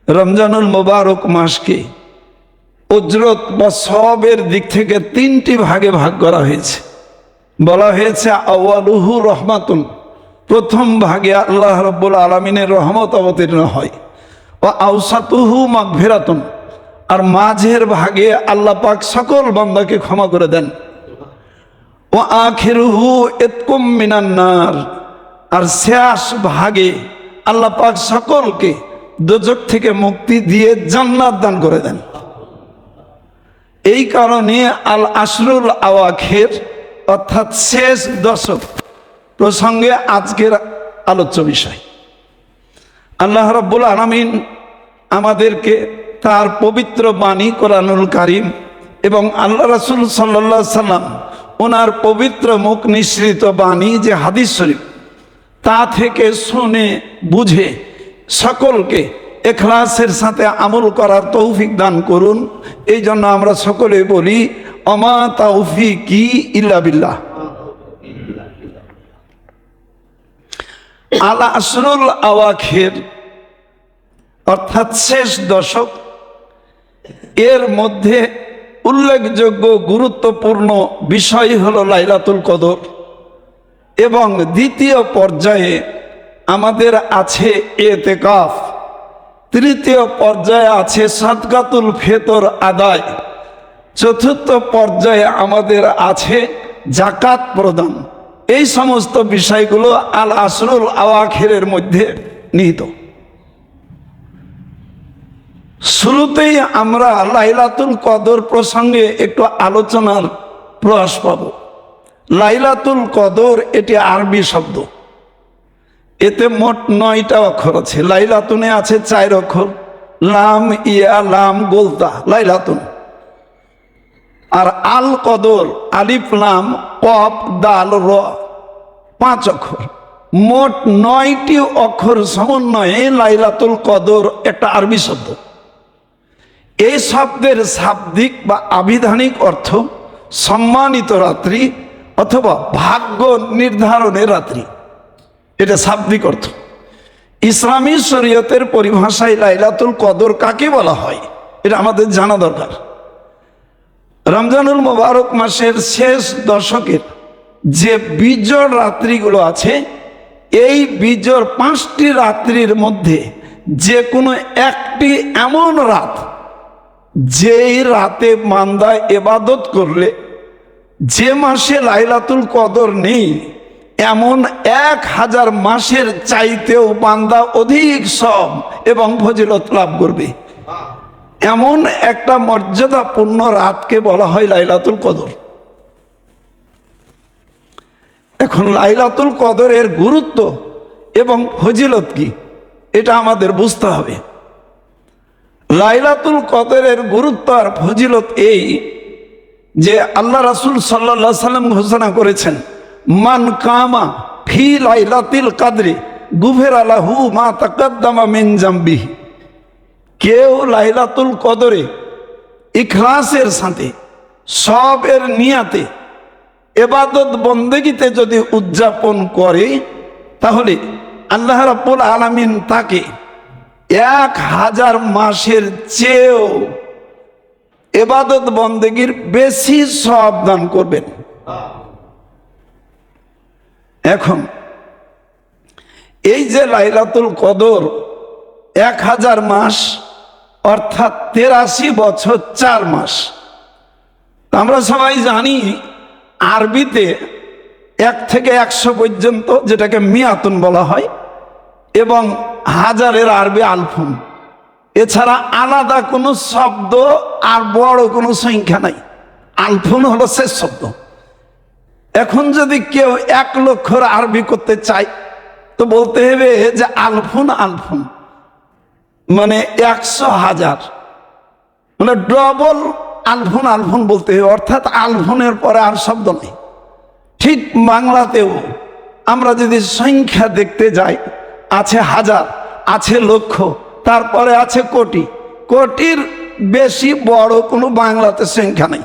রমজানুল মুবারক মাসকে উজরত বা সওয়াবের দিক থেকে তিনটি ভাগে ভাগ করা হয়েছে। বলা হয়েছে আউয়ালুহু রহমাতুন, প্রথম ভাগে আল্লাহ রাব্বুল আলামিনের রহমত অবতীর্ণ হয়। ও আওসাতুহু মাগফিরাতুন, আর মাঝের ভাগে আল্লাহ পাক সকল বান্দাকে ক্ষমা করে দেন। ও আখিরুহু ইতকুম মিনান নার, আর শেষ ভাগে আল্লাহ পাক সকলকে দোজখ থেকে মুক্তি দিয়ে জান্নাত দান করে দেন। এই কারণে আল আশরুল আওয়াখির অর্থাৎ শেষ দশক প্রসঙ্গে আজকের আলোচ্য বিষয়। আল্লাহ রাব্বুল আলামিন আমাদেরকে তার পবিত্র বাণী কোরআনুল কারীম এবং আল্লাহ রাসূল সাল্লাল্লাহু আলাইহি সাল্লাম ওনার পবিত্র মুখ নিঃসৃত বাণী যে হাদিস শরীফ, তা থেকে শুনে বুঝে সকলকে ইখলাসের সাথে আমল করার তৌফিক দান করুন। এই জন্য আমরা সকলে বলি ওমা তাওফিকি ইল্লা বিল্লাহ। আল আশরুল আওয়াখির অর্থাৎ শেষ দশক, এর মধ্যে উল্লেখযোগ্য গুরুত্বপূর্ণ বিষয় হলো লাইলাতুল কদর, এবং দ্বিতীয় পর্যায়ে আমাদের আছে ইতিকাফ, তৃতীয় পর্যায়ে আছে সাদকাতুল ফিতর আদায়, চতুর্থ পর্যায়ে আমাদের আছে যাকাত প্রদান। এই সমস্ত বিষয়গুলো আল আশরুল আওয়াখিরের মধ্যে নিহিত। শুরুতেই আমরা লাইলাতুল কদর প্রসঙ্গে একটু আলোচনার প্রয়াস পাব। লাইলাতুল কদর এটি আরবি শব্দ, এতে মোট 9টা অক্ষর আছে। লাইলাতুনে আছে 4 অক্ষর, লাম ইয়া লাম গোলতা লাইলাতুন। আর আল কদর আলিফ লাম কফ দাল র 5 অক্ষর। মোট 9টি অক্ষর সমন্বয়ে লাইলাতুল কদর একটা আরবি শব্দ। এই শব্দের শাব্দিক বা আবিধানিক অর্থ সম্মানিত রাত্রি অথবা ভাগ্য নির্ধারণের রাত্রি, এটা শাব্দিক অর্থ। ইসলামী শরীয়তের পরিভাষায় লাইলাতুল কদর কাকে বলা হয় এটা আমাদের জানা দরকার। রমজানুল মুবারক মাসের শেষ দশকের যে বিজোড় রাত্রিগুলো আছে, এই বিজোড় 5টি রাত্রির মধ্যে যে কোনো একটি এমন রাত, যেই রাতে বান্দা ইবাদত করলে, যে মাসে লাইলাতুল কদর নেই, এমন 1000 মাসের চাইতেও বান্দা অধিক সওয়াব এবং ফজিলত লাভ করবে। এমন একটা মর্যাদাপূর্ণ রাতকে বলা হয় লাইলাতুল কদর। এখন লাইলাতুল কদরের গুরুত্ব এবং ফজিলত কি, এটা আমাদের বুঝতে হবে। লাইলাতুল কদরের গুরুত্ব আর ফজিলত এই যে আল্লাহ রাসূল সাল্লাল্লাহু আলাইহি সাল্লাম ঘোষণা করেছেন, মান কামা ফি লাইলাতিল কদরি গুফিরা লাহু মা তাকাদ্দামা মিন জামবিহি। কেউ লাইলাতুল কদরে ইখলাসের সাথে সবের নিয়াতে ইবাদত বন্দেগীতে যদি উদযাপন করে, তাহলে আল্লাহ রাব্বুল আলামিন তাকে 1000 মাসের চেয়েও ইবাদত বন্দেগীর বেশি সওয়াব দান করবেন। এখন এই যে লাইলাতুল কদর 1000 মাস অর্থাৎ 83 বছর 4 মাস। আমরা সবাই জানি আরবিতে 1 থেকে 100 পর্যন্ত, যেটাকে মিয়াতুন বলা হয়, এবং হাজারের আরবি আলফুন। এছাড়া আলাদা কোনো শব্দ আর বড় কোনো সংখ্যা নাই। আলফুন হলো শেষ শব্দ। এখন যদি কেউ 1 লক্ষর আরবি করতে চায়, তো বলতে হবে যে আলফুন আলফুন মানে 100,000, মানে ডবল আলফুন আলফুন বলতে হবে, অর্থাৎ আলফুনের পরে আর শব্দ নেই। ঠিক বাংলাতেও আমরা যদি সংখ্যা দেখতে যাই, আছে হাজার, আছে লক্ষ, তারপরে আছে কোটি। কোটির বেশি বড় কোনো বাংলাতে সংখ্যা নেই।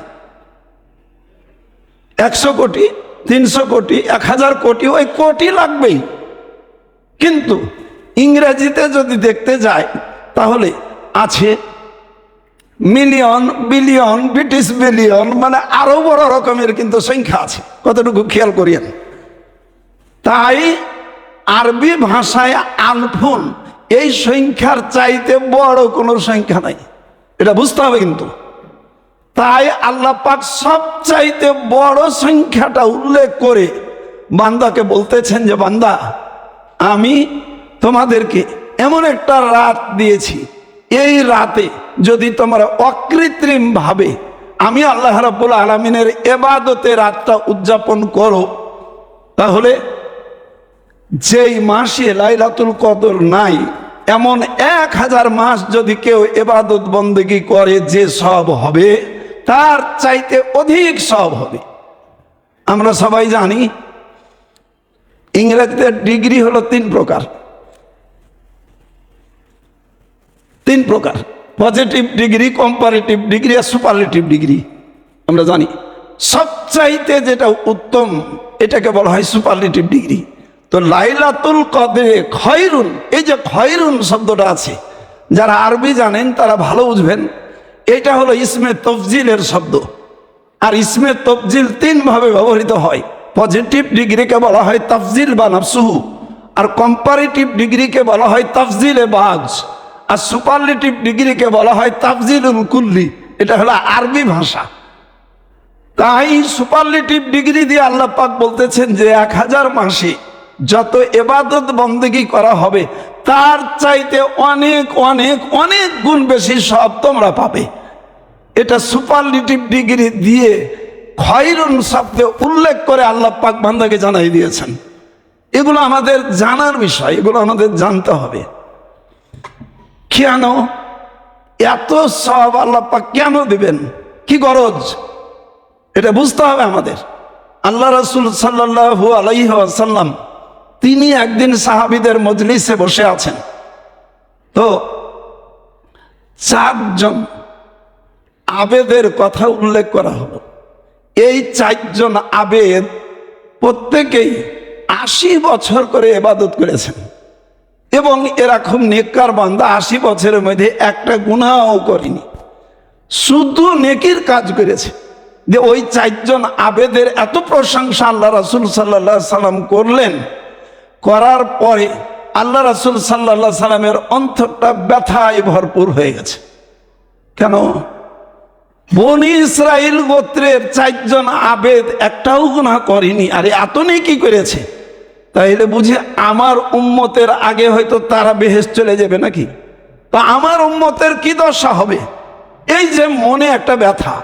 100 কোটি, 300 কোটি, 1000 কোটি, ওই কোটি লাগবেই। কিন্তু ইংরেজিতে যদি দেখতে যাই, তাহলে আছে মিলিয়ন, বিলিয়ন, ব্রিটিশ বিলিয়ন, মানে আরো বড় রকমের কিন্তু সংখ্যা আছে, কতটুকু খেয়াল করিয়েন। তাই আরবি ভাষায় আলফুন এই সংখ্যার চাইতে বড় কোনো সংখ্যা নাই, এটা বুঝতে হবে কিন্তু। তাই আল্লাহ পাক সবচাইতে বড় সংখ্যাটা উল্লেখ করে বান্দাকে বলতেছেন যে বান্দা, আমি তোমাদেরকে এমন একটা রাত দিয়েছি, এই রাতে যদি তোমরা অকৃত্রিম ভাবে আমি আল্লাহ রাব্বুল আলামিনের ইবাদতে রাতটা উদযাপন করো, তাহলে যেই মাসে লাইলাতুল কদর নাই এমন 1000 মাস যদি কেউ ইবাদত বন্দেগী করে যে সওয়াব হবে তার চাইতে অধিক সওয়াব হবে। আমরা সবাই জানি ইংরেজিতে ডিগ্রি হলো 3 প্রকার, পজিটিভ ডিগ্রি, কম্পারেটিভ ডিগ্রি আর সুপারলেটিভ ডিগ্রি। আমরা জানি সবচাইতে যেটা উত্তম এটাকে বলা হয় সুপারলেটিভ ডিগ্রি। তো লাইলাতুল কদরে খয়রুন, এই যে খয়রুন শব্দটা আছে, যারা আরবি জানেন তারা ভালো বুঝবেন, এটা হলো ইসমে তফজিলের শব্দ। আর ইসমে তফজিল 3 ভাবে ব্যবহৃত হয়। পজিটিভ ডিগ্রিকে বলা হয় তাফজিল বা নাফসুহু, আর কম্পারেটিভ ডিগ্রিকে বলা হয় তাফজিলে বাজ, আর সুপারলেটিভ ডিগ্রিকে বলা হয় তাফজিলুল কুল্লি। এটা হলো আরবি ভাষা। তাই সুপারলেটিভ ডিগ্রি দিয়ে আল্লাহ পাক বলতেছেন যে 1000 মাসে যত ইবাদত বন্দেগী করা হবে তার চাইতে অনেক অনেক অনেক গুণ বেশি সব তোমরা পাবে। এটা সুপারলেটিভ ডিগ্রি দিয়ে খয়রুন শব্দে উল্লেখ করে আল্লাহ পাক বান্দাকে জানাই দিয়েছেন। এগুলো আমাদের জানার বিষয়, এগুলো আমাদের জানতে হবে। কেন এত সওয়াব আল্লাহ পাক কেন দিবেন, কি গরজ, এটা বুঝতে হবে আমাদের। আল্লাহ রাসূল সাল্লাল্লাহু আলাইহি ওয়াসাল্লাম তিনি একদিন সাহাবীদের মজলিসে বসে আছেন, তো 4 জন আবেদের কথা উল্লেখ করা হলো। এই 4 জন আবেদ প্রত্যেকেই 80 বছর করে ইবাদত করেছেন এবং এরা খুব নেককার বান্দা, 80 বছরের মধ্যে একটা গুনাহও করেনি, শুধু নেকির কাজ করেছে। যে ওই 4 জন আবেদের এত প্রশংসা আল্লাহ রাসূল সাল্লাল্লাহু আলাইহি সাল্লাম করলেন, করার পরে আল্লাহ রাসূল সাল্লাল্লাহু আলাইহি সাল্লামের অন্তরটা ব্যথায় ভরপুর হয়ে গেছে। কেন? বনি ইসরাইল গোত্রের 4 জন আবেদ একটাও গুনাহ করেনি, আরে এত নেকি করেছে, তাইলে বুঝি আমার উম্মতের আগে হয়তো তারা বেহেশত চলে যাবে নাকি? তা আমার উম্মতের কি দশা হবে? এই যে মনে একটা ব্যথা।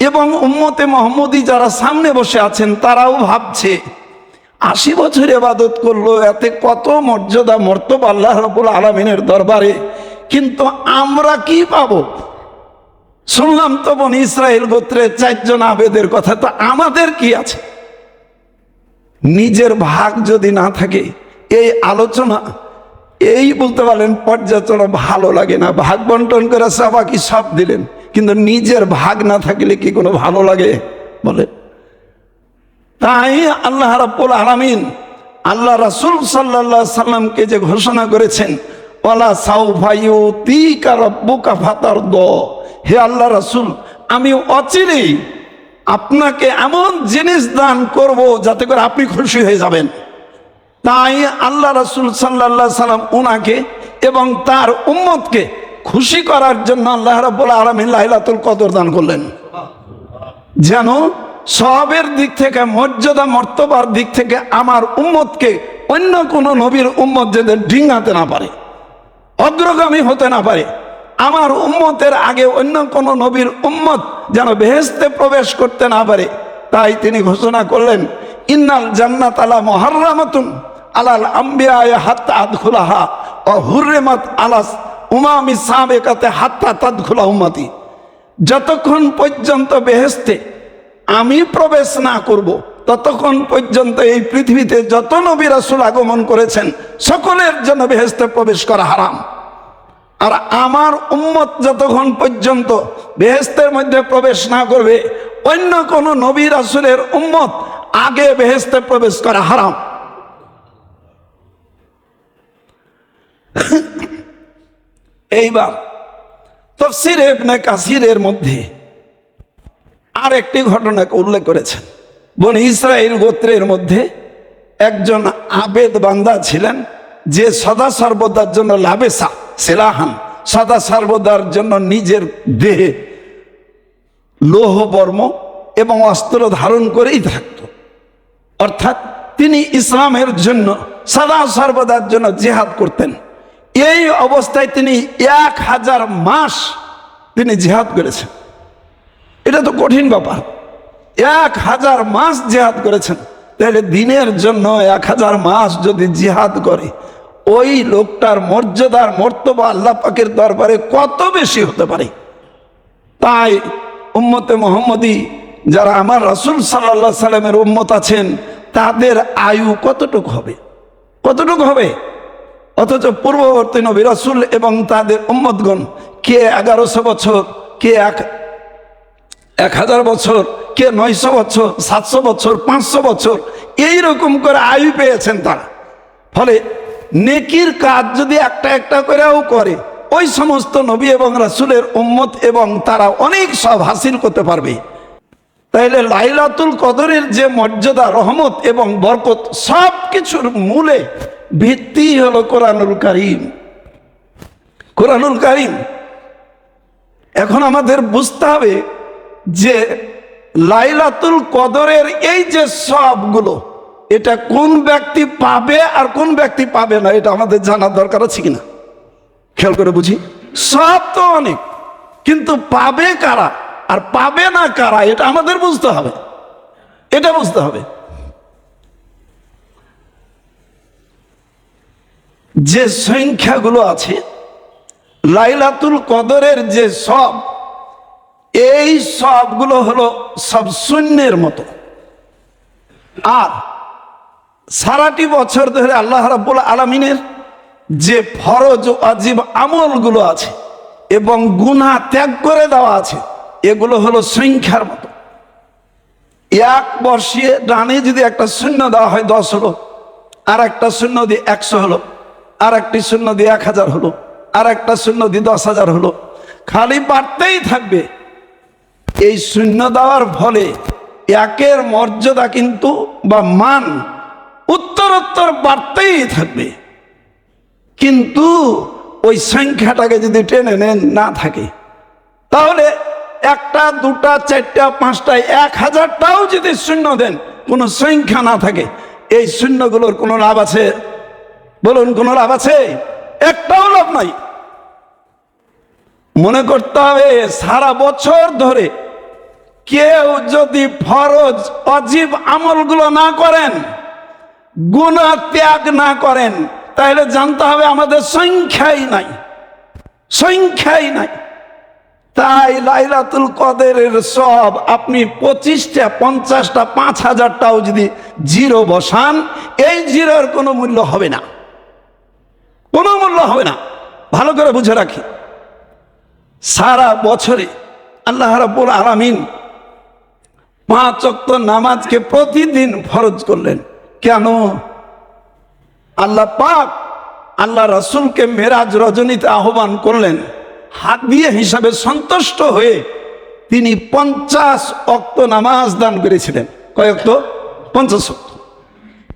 এবং উম্মতে মুহাম্মদী যারা সামনে বসে আছেন তারাও ভাবছে 80 বছর ইবাদত করলো, এতে কত মর্যাদা মর্তবা আল্লাহ রাব্বুল আলামিনের দরবারে, কিন্তু আমরা কি পাবো? শুনলাম তো বনি ইসরাইল গোত্রের 4 জন আবেদের কথা, তো আমাদের কি আছে? নিজের ভাগ যদি না থাকে, এই আলোচনা এই বলতে পারেন পর্যালোচনা ভালো লাগে না, ভাগ বন্টন করে সবাইকে সব দিলেন, কিন্তু নিজের ভাগ না থাকলে কি কোনো ভালো লাগে বলে? তাই আল্লাহ রাব্বুল আলামিন আল্লাহ রাসূল সাল্লাল্লাহু আলাইহি সাল্লামকে যে ঘোষণা করেছেন, ওয়ালা সাউফা ইউতিকা রাব্বুকা ফাতারদা, হে আল্লাহ রাসূল আমি অচিরেই আপনাকে এমন জিনিস দান করব যাতে করে আপনি খুশি হয়ে যাবেন। তাই আল্লাহ রাসূল সাল্লাল্লাহু আলাইহি সাল্লাম ওনাকে এবং তার উম্মতকে খুশি করার জন্য আল্লাহ রাব্বুল আলামিন লাইলাতুল কদর দান করলেন, যেন সওয়াবের দিক থেকে, মর্যাদা মর্তবার দিক থেকে আমার উম্মতকে অন্য কোন নবীর উম্মত যেন ডিঙাতে না পারে, অগ্রগামী হতে না পারে। আমার উম্মতের আগে অন্য কোন নবীর উম্মত যেন বেহেশতে প্রবেশ করতে না পারে। তাই তিনি ঘোষণা করলেন, ইন্নাল জান্নাত আলা মুহাররামাতুন আলাল আম্বিয়া হাত্তা আদখুলাহা ওয়া হুররিমাত আলাস উমামি সাবিকাতে হাত্তা তাদখুলা উম্মতি। যতক্ষণ পর্যন্ত বেহেশতে আমি প্রবেশ না করব, ততক্ষণ পর্যন্ত এই পৃথিবীতে যত নবী রাসূল আগমন করেছেন সকলের জন্য বেহেশতে প্রবেশ করা হারাম। আর আমার উম্মত যতক্ষণ পর্যন্ত বেহেশতের মধ্যে প্রবেশ না করবে, অন্য কোন নবী রাসূলের উম্মত আগে বেহেশতে প্রবেশ করা হারাম। এইবার তাফসীর ইবনে কাসিরের মধ্যে আর একটি ঘটনাকে উল্লেখ করেছেন। বনি ইসরাইল গোত্রের মধ্যে একজন আবেদ বান্দা ছিলেন, যে সদা সর্বদার জন্য লাবেসা সেলাহান, সদা সর্বদার জন্য নিজের দেহে লৌহ বর্ম এবং অস্ত্র ধারণ করেই থাকত। অর্থাৎ তিনি ইসলামের জন্য সদা সর্বদার জন্য জিহাদ করতেন। এই অবস্থায় তিনি 1000 মাস তিনি জিহাদ করেছেন। এটা তো কঠিন ব্যাপার, 1000 মাস জিহাদ করেছেন। তাহলে দিনের জন্য 1000 মাস যদি জিহাদ করে, ওই লোকটার মর্যাদার মর্তবা আল্লাহ পাকের দরবারে কত বেশি হতে পারে। তাই উম্মতে মুহাম্মদী যারা আমার রাসূল সাল্লাল্লাহু আলাইহি সাল্লামের উম্মত আছেন, তাদের আয়ু কতটুকু হবে, কতটুকু হবে? অথচ পূর্ববর্তী নবী রাসূল এবং তাদের উম্মতগণ কে 1100 বছর, কে 1000 বছর, কে 900 বছর, 700 বছর, 500 বছর, এইরকম করে আয়ু পেয়েছেন তারা। ফলে নেকির কাজ যদি একটা একটা করেও করে, ওই সমস্ত নবী এবং রাসূলের উম্মত এবং তারা অনেক সব হাসিল করতে পারবে। তাইলে লাইলাতুল কদরের যে মর্যাদা, রহমত এবং বরকত, সব কিছুর মূলে ভিত্তি হলো কোরআনুল কারীম। কোরআনুল কারীম। এখন আমাদের বুঝতে হবে যে লাইলাতুল কদরের এই যে সবগুলো, এটা কোন ব্যক্তি পাবে আর কোন ব্যক্তি পাবে না, এটা আমাদের জানার দরকার আছে কিনা খেয়াল করে বুঝি। সব তো অনেক, কিন্তু পাবে কারা আর পাবে না কারা, এটা আমাদের বুঝতে হবে, এটা বুঝতে হবে। যে সংখ্যাগুলো আছে লাইলাতুল কদরের, যে সব, এই সবগুলো হলো সব শূন্যের মতো। আর সারাটি বছর ধরে আল্লাহ রাব্বুল আলামিনের যে ফরজ ওয়াজিব আমলগুলো আছে এবং গুনাহ ত্যাগ করে দেওয়া আছে, এগুলো হলো সংখ্যার মতো। এক বর্ষে ডানে যদি একটা শূন্য দেওয়া হয় 10 হলো, আর একটা শূন্য দিয়ে 100 হলো, আর একটি শূন্য দিয়ে 1000 হলো, আর একটা শূন্য দিয়ে 10,000 হলো, খালি বাড়তেই থাকবে। এই শূন্য দেওয়ার ফলে একের মর্যাদা কিন্তু বা মান উত্তরোত্তর বাড়তেই থাকবে। কিন্তু ওই সংখ্যাটাকে যদি টেনে নেন না থাকে, তাহলে 1টা 2টা 4টা 5টা 1000টাও যদি শূন্য দেন, কোনো সংখ্যা না থাকে, এই শূন্যগুলোর কোনো লাভ আছে? বলুন, কোনো লাভ আছে? একটাও লাভ নাই। মনে করতে হবে সারা বছর ধরে কেউ যদি ফরজ ওয়াজিব আমলগুলো না করেন, গুনাহ ত্যাগ না করেন, তাহলে জানতে হবে আমাদের সংখ্যাই নাই, সংখ্যাই নাই। তাই লাইলাতুল কদরের সব আপনি 25টা 50টা 5000টাও যদি জিরো বসান, এই জিরোর কোনো মূল্য হবে না, কোনো মূল্য হবে না। ভালো করে বুঝে রাখি, সারা বছরে আল্লাহ রাব্বুল আলামিন 5 ওয়াক্ত নামাজকে প্রতিদিন ফরজ করলেন। কেন? আল্লাহ পাক আল্লাহ রাসূলকে মেরাজ রজনীতে আহ্বান করলেন, হাদিয়া হিসাবে সন্তুষ্ট হয়ে তিনি 50 ওয়াক্ত নামাজ দান করেছিলেন। কয় ওয়াক্ত? 50 ওয়াক্ত।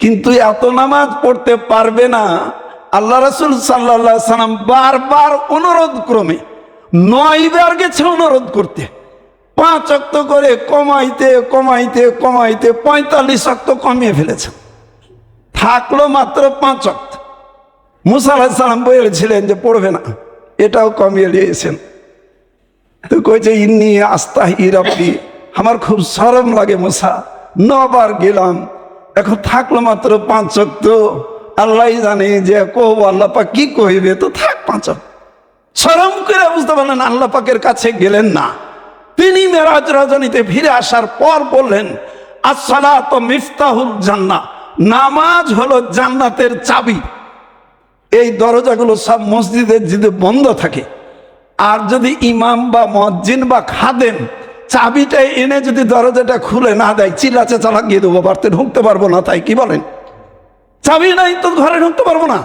কিন্তু এত নামাজ পড়তে পারবে না। আল্লাহ রাসূল সাল্লাল্লাহু আলাইহি সাল্লাম বারবার অনুরোধ ক্রমে 9 বার গেছে অনুরোধ করতে, 5 ওয়াক্ত করে কমাইতে কমাইতে কমাইতে 45 ওয়াক্ত কমিয়ে ফেলেছেন। থাকলো মাত্র 5 ওয়াক্ত। মুসা আলাইহিস সালাম বলেছিলেন যে পড়বে না, এটাও কমিয়ে দিয়েছেন। তো কইছে ইন্নী আস্তাহি রাব্বি, আমার খুব শরম লাগে মুসা, 9 বার গেলাম, এখন থাকলো মাত্র 5 ওয়াক্ত। আল্লাহ জানে যে কব আল্লাহ পাক কি কইবে, তো থাক 5 ওয়াক্ত। শরম করে বুঝতে পারলেন, আল্লাহ পাকের কাছে গেলেন না। তিনি মেরাজ রজনীতে ফিরে আসার পর বললেন, আসসালাতু মিফতাহুল জান্নাহ, নামাজ হলো জান্নাতের চাবি। এই দরজাগুলো সব মসজিদের যদি বন্ধ থাকে, আর যদি ইমাম বা মুয়াজ্জিন বা খাদেম চাবিটা এনে যদি দরজাটা খুলে না দেয়, চিল্লাচেঁচা লাগিয়ে দেবো, বাড়তে ঢুকতে পারবো না। তাই কি বলেন? চাবি নাই তো ঘরে ঢুকতে পারবো না।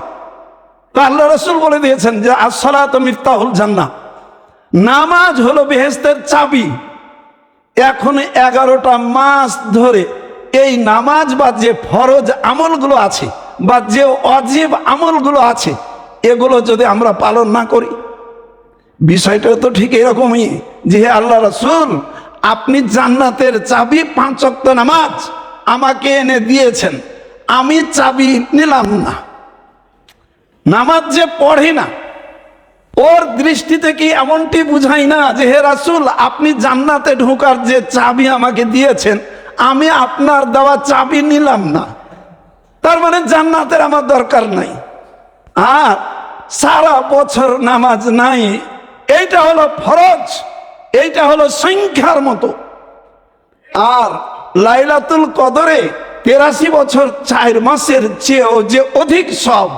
তা আল্লাহ রাসূল বলে দিয়েছেন যে আসসালাতু মিফতাহুল জান্নাহ, নামাজ হলো বেহেশতের চাবি। এখন 11টা মাস ধরে এই নামাজ বা যে ফরজ আমলগুলো আছে বা যে ওয়াজিব আমলগুলো আছে এগুলো যদি আমরা পালন না করি, বিষয়টা তো ঠিক এরকমই যে হে আল্লাহ রাসূল, আপনি জান্নাতের চাবি 5 ওয়াক্ত নামাজ আমাকে এনে দিয়েছেন, আমি চাবি নিলাম না। নামাজ যে পড়ে না ওর দৃষ্টিতে কি এমনটি বুঝাই না যে হে রাসূল, আপনি জান্নাতে ঢোকার যে চাবি আমাকে দিয়েছেন আমি আপনার দেওয়া চাবি নিলাম না, তার মানে জান্নাতের আমার দরকার নাই, আর সারা বছর নামাজ নাই, এইটা হলো ফরজ, এইটা হলো সংখ্যার মতো। আর লাইলাতুল কদরে 83 বছর 4 মাসের চেয়েও যে অধিক সব,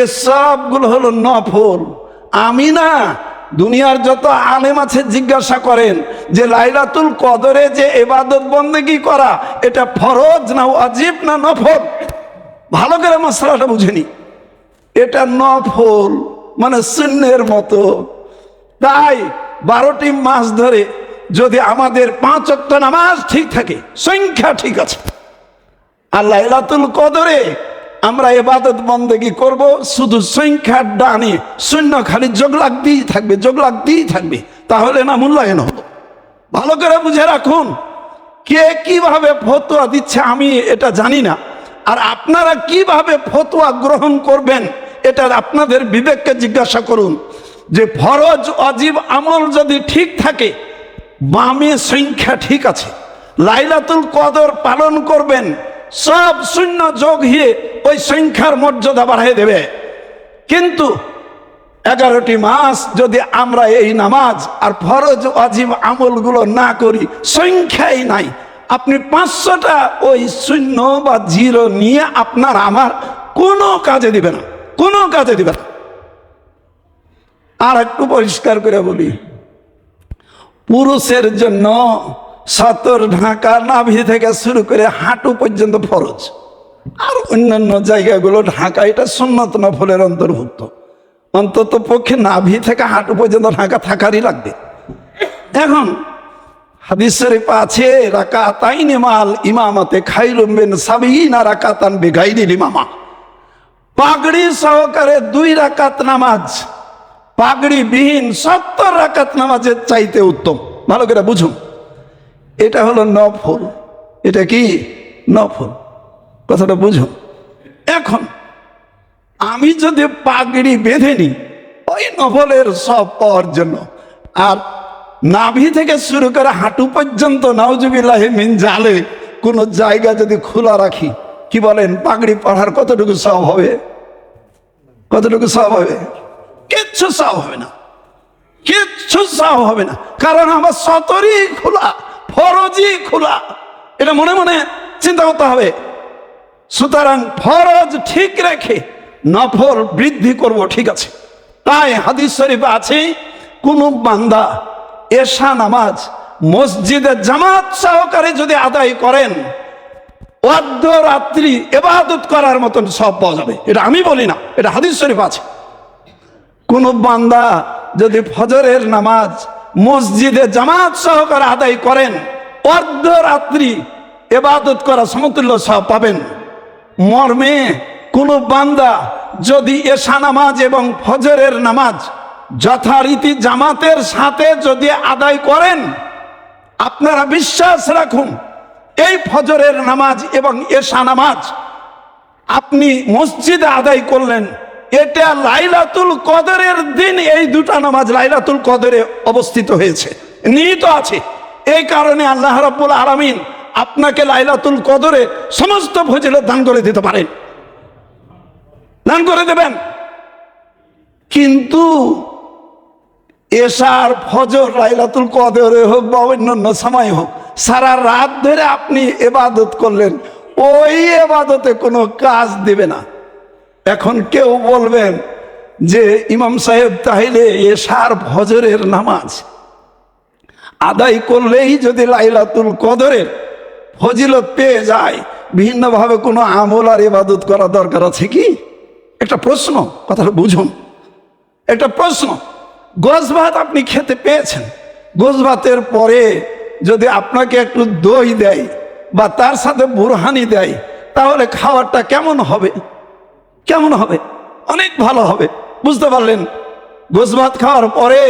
এ সবগুলো হলো নফল। আমি না, দুনিয়ার যত আলেম আছে জিজ্ঞাসা করেন যে লাইলাতুল কদরে যে ইবাদত বন্দেগী করা এটা ফরজ না ওয়াজিব না নফল, ভালো করে মশলাটা বুঝেনি। এটা নফল মানে সুন্নের মতো। তাই 12টি মাস ধরে যদি আমাদের 5 ওয়াক্ত নামাজ ঠিক থাকে, সংখ্যা ঠিক আছে, আর লাইলাতুল কদরে আমরা ইবাদত বন্দেগী করব, শুধু সংখ্যার ডানে শূন্য খালি যোগ লাগতেই থাকবে, যোগ লাগতেই থাকবে, তাহলে না মূল্যায়ন হলো। ভালো করে বুঝে রাখুন, কে কিভাবে ফতোয়া দিচ্ছে আমি এটা জানি না, আর আপনারা কিভাবে ফতোয়া গ্রহণ করবেন এটা আপনাদের বিবেককে জিজ্ঞাসা করুন। যে ফরজ ওয়াজিব আমল যদি ঠিক থাকে, বামে সংখ্যা ঠিক আছে, লাইলাতুল কদর পালন করবেন, সব শূন্য যোগ হয়ে ওই সংখ্যার মর্যাদা বাড়িয়ে দেবে। কিন্তু 11টি মাস যদি আমরা এই নামাজ আর ফরজ ওয়াজিব আমলগুলো না করি, সংখ্যাই নাই, আপনি 500টা ওই শূন্য বা জিরো নিয়ে আপনার আমার কোনো কাজে দিবে না, কোনো কাজে দিবে না। আর একটু পরিষ্কার করে বলি, পুরুষের জন্য সতর ঢাকা নাভি থেকে শুরু করে হাঁটু পর্যন্ত ফরজ, আর অন্যান্য জায়গাগুলো ঢাকা এটা সুন্নত নফলের অন্তর্ভুক্ত। অন্তত পক্ষে নাভি থেকে হাঁটু পর্যন্ত ঢাকা থাকারই লাগবে। এখন হাদিস শরীফ আছে রাকাতাইনি মাল ইমামাতে খায়রুম মিন 70 রাকাতান বিগাইরিল ইমামা, পাগড়ি সহকারে 2 রাকাত নামাজ পাগড়ি বিহীন 70 রাকাত নামাজের চাইতে উত্তম। ভালো করে বুঝুন, এটা হলো নফল। এটা কি নফল, কথাটা বুঝুন। এখন আমি যদি পাগড়ি বেঁধে নিই ওই নফলের সব পাওয়ার জন্য, আর নাভি থেকে শুরু করে হাঁটু পর্যন্ত নাউজুবিল্লাহি মিন জালে কোনো জায়গা যদি খোলা রাখি, কি বলেন পাগড়ি পড়ার কতটুকু সওয়াব হবে? কতটুকু সওয়াব হবে? কিচ্ছু সওয়াব হবে না, কিচ্ছু সওয়াব হবে না, কারণ আমার সতরই খোলা, ফরজই খোলা, এটা মনে মনে চিন্তা করতে হবে। সুতরাং ফরজ ঠিক রেখে নফল বৃদ্ধি করব, ঠিক আছে। তাই হাদিস শরীফে আছে কোন বান্দা এশা নামাজ মসজিদে জামাত সহকারে যদি আদায় করেন, অর্ধরাত্রি ইবাদত করার মতন সব পাওয়া যাবে। এটা আমি বলি না, এটা হাদিস শরীফ আছে। কোন বান্দা যদি ফজরের নামাজ মসজিদে জামাত সহকারে আদায় করেন, অর্ধরাত্রি ইবাদত করা সমতুল্য সব পাবেন। মর্মে কোন বান্দা যদি এশা নামাজ এবং ফজরের নামাজ যথারীতি জামাতের সাথে যদি আদায় করেন, আপনারা বিশ্বাস রাখুন এই ফজরের নামাজ এবং এশা নামাজ আপনি মসজিদে আদায় করলেন, এটা লাইলাতুল কদরের দিন এই দুটা নামাজ লাইলাতুল কদরে অবস্থিত হয়েছে, নিহিত আছে। এই কারণে আল্লাহ রাব্বুল আলামিন আপনাকে লাইলাতুল কদরে সমস্ত ফজিলত দান করে দিতে পারেন, দান করে দেবেন। কিন্তু এশার ফজর লাইলাতুল কদরে হোক বা অন্যান্য সময় হোক, সারা রাত ধরে আপনি ইবাদত করলেন, ওই ইবাদতে কোনো কাজ দিবে না। এখন কেউ বলবেন যে ইমাম সাহেব তাহলে এশার ফজরের নামাজ আদায় করলেই যদি লাইলাতুল কদরের ফজিলত পেয়ে যায়, ভিন্নভাবে কোনো আমল আর ইবাদত করা দরকার আছে কি? একটা প্রশ্ন, কথাটা বুঝুন, একটা প্রশ্ন। গোশ ভাত আপনি খেতে পেয়েছেন, গোশ ভাতের পরে যদি আপনাকে একটু দই দেয় বা তার সাথে বুরহানি দেয়, তাহলে খাওয়ারটা কেমন হবে? কেমন হবে? অনেক ভালো হবে। বুঝতে পারলেন? গোশ ভাত খাওয়ার পরে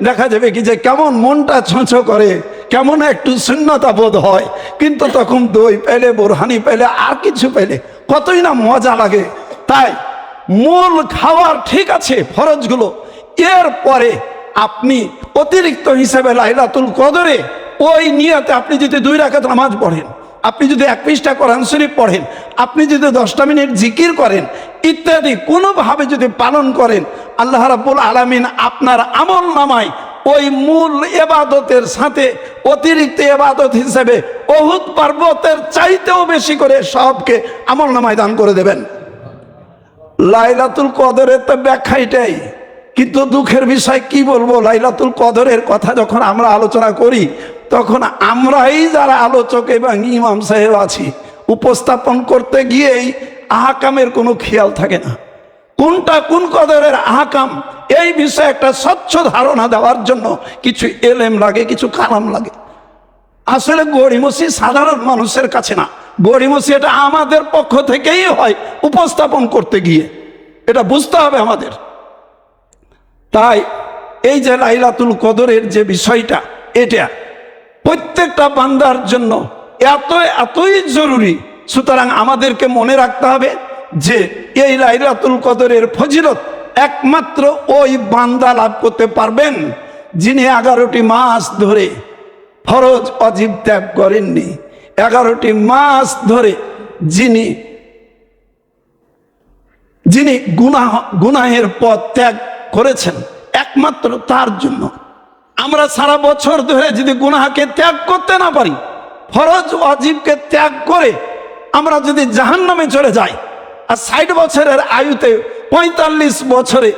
দেখা যাবে কি যে কেমন মনটা ছঁছো করে, কেমন একটু শূন্যতা বোধ হয়, কিন্তু তখন দই পেলে, বুরহানি পেলে, আর কিছু পেলে কতই না মজা লাগে। তাই মূল খাওয়ার ঠিক আছে ফরজগুলো, এর পরে আপনি অতিরিক্ত হিসেবে লাইলাতুল কদরে ওই নিয়তে আপনি যদি 2 রাকাত নামাজ পড়েন, আপনি যদি 1 পৃষ্ঠা কোরআন শরীফ পড়েন, আপনি যদি 10টা মিনিট জিকির করেন ইত্যাদি কোনোভাবে যদি পালন করেন, আল্লাহ রাব্বুল আলামিন আপনার আমল নামায় ওই মূল ইবাদতের সাথে অতিরিক্ত ইবাদত হিসেবে উহুদ পর্বতের চাইতেও বেশি করে সবকে আমল নামায় দান করে দেবেন। লাইলাতুল কদরের তো ব্যাখ্যা এটাই, কিন্তু দুঃখের বিষয় কি বলবো, লাইলাতুল কদরের কথা যখন আমরা আলোচনা করি তখন আমরাই যারা আলোচক এবং ইমাম সাহেব আছি, উপস্থাপন করতে গিয়েই আহকামের কোনো খেয়াল থাকে না, কোনটা কোন কদরের আহকাম এই বিষয়ে একটা স্বচ্ছ ধারণা দেওয়ার জন্য কিছু এলেম লাগে, কিছু কালাম লাগে। আসলে গড়িমসি সাধারণ মানুষের কাছে না, গড়িমসি এটা আমাদের পক্ষ থেকেই হয় উপস্থাপন করতে গিয়ে, এটা বুঝতে হবে আমাদের। তাই এই যে লাইলাতুল কদরের যে বিষয়টা, এটা প্রত্যেকটা বান্দার জন্য এতই জরুরি। সুতরাং আমাদেরকে মনে রাখতে হবে যে এই লাইলাতুল কদরের ফজিলত একমাত্র ওই বান্দা লাভ করতে পারবেন যিনি 11টি মাস ধরে ফরজ ওয়াজিব ত্যাগ করেননি, 11টি মাস ধরে যিনি গুনাহের পথ ত্যাগ করেছেন, একমাত্র তার জন্য। আমরা সারা বছর ধরে যদি গুনাহকে ত্যাগ করতে না পারি, ফরজ ওয়াজিবকে ত্যাগ করে আমরা যদি জাহান্নামে চলে যাই, আর 60 বছরের আয়ুতে 45 বছরে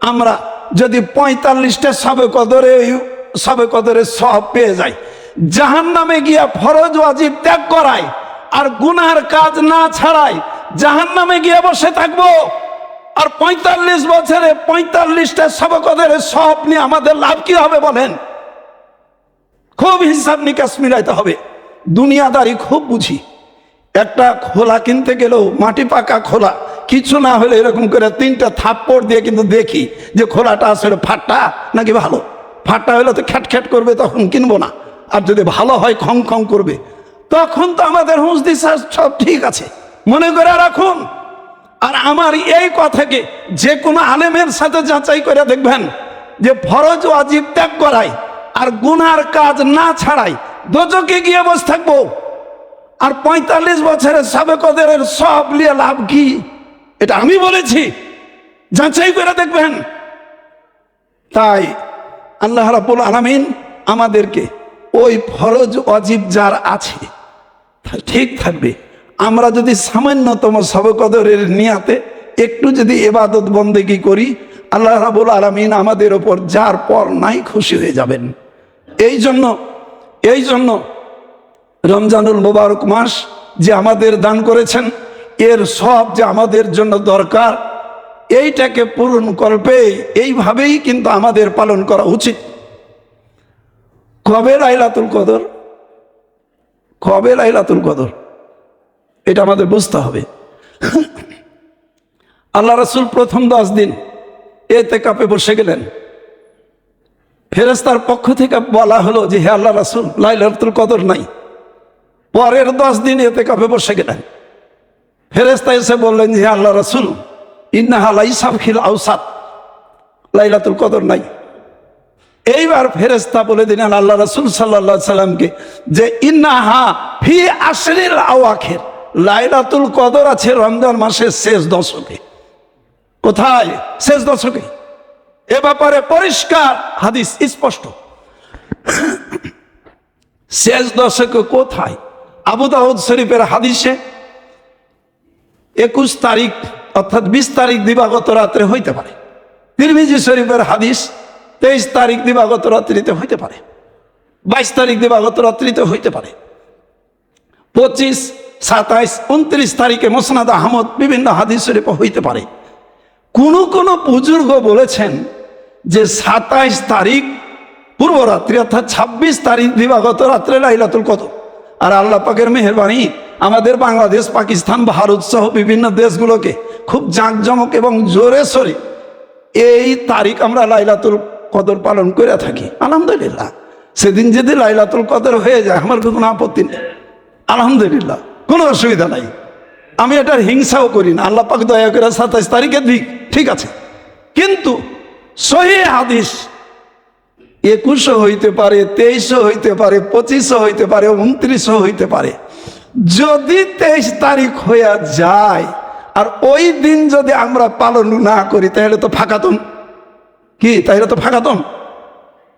আমরা যদি 45টা সবে কদরে সব পেয়ে যাই, জাহান্নামে গিয়া ফরজ ওয়াজিব ত্যাগ করায় আর গুনার কাজ না ছাড়াই জাহান্নামে গিয়ে বসে থাকবো, আর 45 বছরে 45টা সবে কদরে সব নিয়ে আমাদের লাভ কি হবে বলেন? খুব হিসাব নিকাশ মিলাইতে হবে। দুনিয়াদারি খুব বুঝি, একটা খোলা কিনতে গেলেও মাটি পাকা খোলা, কিছু না হলে এরকম করে 3টা থাপ্পড় দিয়ে কিন্তু দেখি যে খোলাটা আসলে ফাটা নাকি ভালো। ফাটা হলে তো খ্যাট করবে, তখন কিনবো না, আর যদি ভালো হয় খং খং করবে, তখন তো আমাদের হুঁশ দিশা সব ঠিক আছে মনে করে রাখুন। আর আমার এই কথাকে যে কোনো আলেমের সাথে যাচাই করে দেখবেন যে ফরজ ওয়াজিব ত্যাগ করাই আর গুনার কাজ না ছাড়াই দোজকে গিয়ে বসে থাকবো, আর 45 বছরের সবে কদরের সব নিয়ে লাভ কি? এটা আমি বলেছি, যাচাই করে দেখবেন। তাই আল্লাহ রাব্বুল আলামিন আমাদেরকে ওই ফরজ ওয়াজিব যার আছে ঠিক থাকবে, আমরা যদি সামান্যতম সবে কদরের নিয়াতে একটু যদি ইবাদত বন্দেগী করি, আল্লাহ রাব্বুল আলামিন আমাদের ওপর যার পর নাই খুশি হয়ে যাবেন। এই জন্য রমজানুল মুবারক মাস যে আমাদের দান করেছেন, এর সব যে আমাদের জন্য দরকার, এইটাকে পূরণ করবে এইভাবেই কিন্তু আমাদের পালন করা উচিত। কবে লাইলাতুল কদর, কবে লাইলাতুল কদর এটা আমাদের বুঝতে হবে। আল্লাহ রাসূল প্রথম 10 দিন ইতিকাফে বসে গেলেন, ফেরেশতার পক্ষ থেকে বলা হলো যে হে আল্লাহ রাসূল, লাইলাতুল কদর নাই। পরের 10 দিন ইতিকাফে বসে গেলেন, ফেরেশতা এসে বললেন যে হে আল্লাহ রাসূল, ইন্নাহা লাইসা ফিল আওসাত, লাইলাতুল কদর নাই। এইবার ফেরেশতা বলে দিলেন আল্লাহ রাসূল সাল্লাল্লাহু আলাইহি সাল্লামকে যে ইন্নাহা ফি আশরিল আওয়াখির, লাইলাতুল কদর আছে রমজান মাসের শেষ দশকে। কোথায়? শেষ দশকে। এ ব্যাপারে পরিষ্কার হাদিস স্পষ্ট। শেষ দশকে কোথায়? আবু দাউদ শরীফের হাদিসে 21 তারিখ অর্থাৎ 20 তারিখ দিবাগত রাত্রে হইতে পারে। তিরমিজি শরীফের হাদিস 23 তারিখ দিবাগত রাত্রিতে হইতে পারে, 22 তারিখ দিবাগত রাত্রিতে হইতে পারে, 25, 27, 29 তারিখে মুসনাদ আহমদ বিভিন্ন হাদিস শরীফে হইতে পারে। কোন বুজুর্গ বলেছেন যে 27 তারিখ পূর্বরাত্রি অর্থাৎ 26 তারিখ দিবাগত রাত্রে লাইলাতুল কদর। আর আল্লাহ পাকের মেহেরবানি আমাদের বাংলাদেশ, পাকিস্তান, ভারত সহ বিভিন্ন দেশগুলোকে খুব জাঁকজমক এবং জোরে সোরে এই তারিখ আমরা লাইলাতুল কদর পালন করে থাকি। আলহামদুলিল্লাহ, সেদিন যদি লাইলাতুল কদর হয়ে যায় আমার কোনো আপত্তি নেই, আলহামদুলিল্লাহ, কোনো অসুবিধা নাই। আমি এটার হিংসাও করি না। আল্লাহ পাক দয়া করে 27 তারিখের দিক, ঠিক আছে, কিন্তু সহিহ হাদিস 21 হইতে পারে, 23 হইতে পারে, 25 হইতে পারে, 29 হইতে পারে। যদি 23 তারিখ হইয়া যায় আর ওই দিন যদি আমরা পালন না করি তাহলে তো ফাঁকাতন, কি তাহলে তো ফাঁকাতন,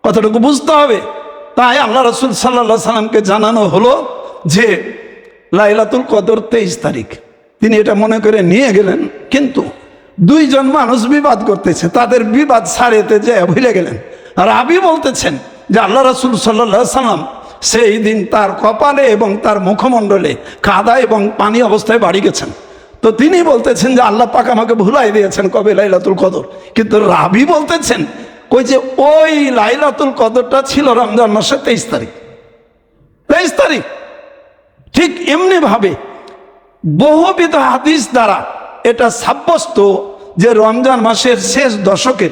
কতটুকু বুঝতে হবে। তাই আল্লাহ রাসূল সাল্লাল্লাহু আলাইহি সাল্লামকে জানানো হলো যে লাইলাতুল কদর 23 তারিখ। তিনি এটা মনে করে নিয়ে গেলেন, কিন্তু দুইজন মানুষ বিবাদ করতেছে, তাদের বিবাদ ছাড়িতে যে ভুলে গেলেন। আর রাবী বলতেছেন যে আল্লাহ রাসূল সাল্লাল্লাহু আলাইহি সাল্লাম সেই দিন তার কপালে এবং তার মুখমণ্ডলে কাদা এবং পানি অবস্থায় বাড়ি গেছেন। তো তিনি বলতেছেন যে আল্লাহ পাক আমাকে ভুলাই দিয়েছেন কবে লাইলাতুল কদর। কিন্তু রাবী বলতেছেন ওই যে ওই লাইলাতুল কদরটা ছিল রমজান মাসের 23 তারিখ। 23 তারিখ। ঠিক এমনি ভাবে বহুবিধ হাদিস দ্বারা এটা সাব্যস্ত যে রমজান মাসের শেষ দশকের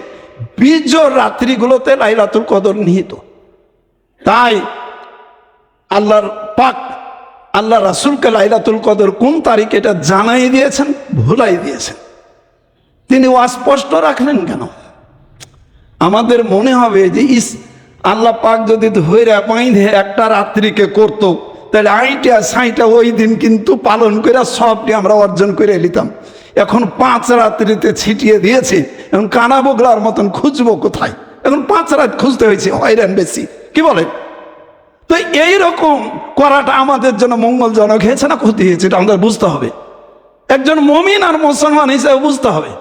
বিজোড় রাত্রিগুলোতে লাইলাতুল কদর নিহিত। তাই আল্লাহর পাক আল্লাহ রাসূলকে লাইলাতুল কদর কোন তারিখ এটা জানাই দিয়েছেন, ভুলাই দিয়েছেন। তিনি অস্পষ্ট রাখলেন কেন? আমাদের মনে হবে যে আল্লাহ পাক যদি ধৈর্য বাইঁধে একটা রাত্রিকে করত তাহলে আইটা সাইটা ওই দিন কিন্তু পালন করে সবটি আমরা অর্জন করে নিতাম। এখন 5 রাত্রিতে ছিটিয়ে দিয়েছে, এখন কানা বগলার মতন খুঁজবো কোথায়? এখন 5 রাত খুঁজতে হয়েছে, হয়রান বেশি, কি বলেন? তো এইরকম করাটা আমাদের জন্য মঙ্গলজনক হয়েছে না ক্ষতি হয়েছে, এটা আমাদের বুঝতে হবে। একজন মুমিন আর মুসলমান হিসেবে বুঝতে হবে।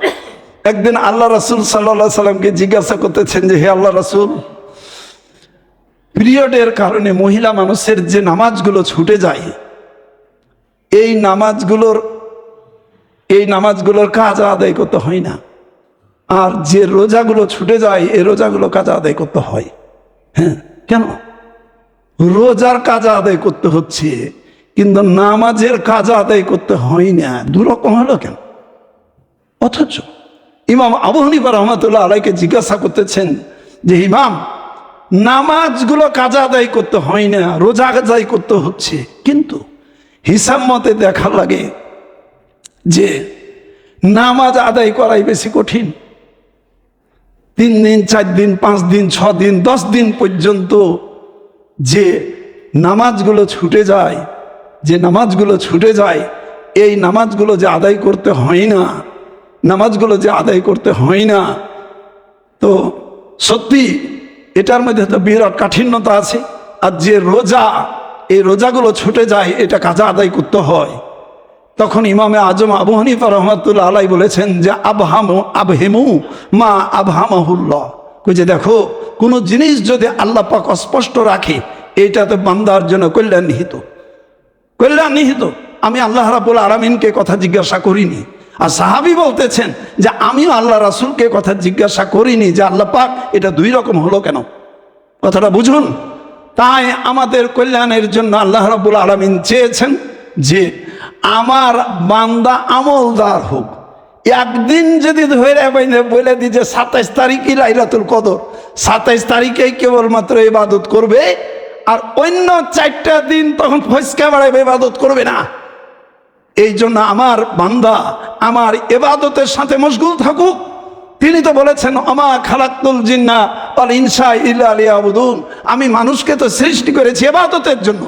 একদিন আল্লাহ রাসূল সাল্লাল্লাহু আলাইহি সাল্লামকে জিজ্ঞাসা করতেছেন যে হে আল্লাহ রাসূল, পিরিয়ডের কারণে মহিলা মানুষের যে নামাজগুলো ছুটে যায়, এই নামাজগুলোর কাজ আদায় করতে হয় না, আর যে রোজাগুলো ছুটে যায় এই রোজাগুলো কাজ আদায় করতে হয়। হ্যাঁ, কেন? রোজার কাজ আদায় করতে হচ্ছে কিন্তু নামাজের কাজ আদায় করতে হয় না, দুরকম হলো কেন? অথচ ইমাম আবু হানিফা রাহমাতুল্লাহ আলাইহিকে জিজ্ঞাসা করতেছেন যে ইমাম, নামাজগুলো কাজ আদায় করতে হয় না, রোজা আদায় করতে হচ্ছে, কিন্তু হিসাব মতে দেখা লাগে যে নামাজ আদায় করাই বেশি কঠিন। 3 দিন 4 দিন 5 দিন 6 দিন 10 দিন পর্যন্ত যে নামাজগুলো ছুটে যায়, এই নামাজগুলো যে আদায় করতে হয় না, তো সত্যি এটার মধ্যে তো বিরাট কাঠিন্যতা আছে। আর যে এই রোজাগুলো ছুটে যায় এটা কাজা আদায় করতে হয়। তখন ইমামে আজম আবু হানিফা রাহমাতুল্লাহ আলাইহি বলেছেন যে আবহেমু মা আবহামাহুল্লাহ, যে দেখো কোনো জিনিস যদি আল্লাহ পাক অস্পষ্ট রাখে এটা তো বান্দার জন্য কল্যাণ নিহিত। আমি আল্লাহ রাব্বুল আলামিনকে কথা জিজ্ঞাসা করিনি, আর সাহাবী বলতেছেন যে আমিও আল্লাহ রাসূলকে কথা জিজ্ঞাসা করিনি যে আল্লাহ পাক এটা 2 রকম হলো কেন। কথাটা বুঝুন। তাই আমাদের কল্যাণের জন্য আল্লাহ রাব্বুল আলামিন চেয়েছেন যে আমার বান্দা আমলদার হোক। একদিন যদি ধরে বলে দিই যে 27 তারিখই লাইলাতুল কদর, 27 তারিখেই কেবলমাত্র ইবাদত করবে, আর অন্য 4টা দিন তখন ফসকা বাড়াবে, ইবাদত করবে না। এই জন্য আমার বান্দা আমার ইবাদতের সাথে মশগুল থাকুক। তিনি তো বলেছেন আমা খালাকতুল জিন্না ওয়াল ইনসা ইল্লা লিয়াবুদুন, আমি মানুষকে তো সৃষ্টি করেছি ইবাদতের জন্য।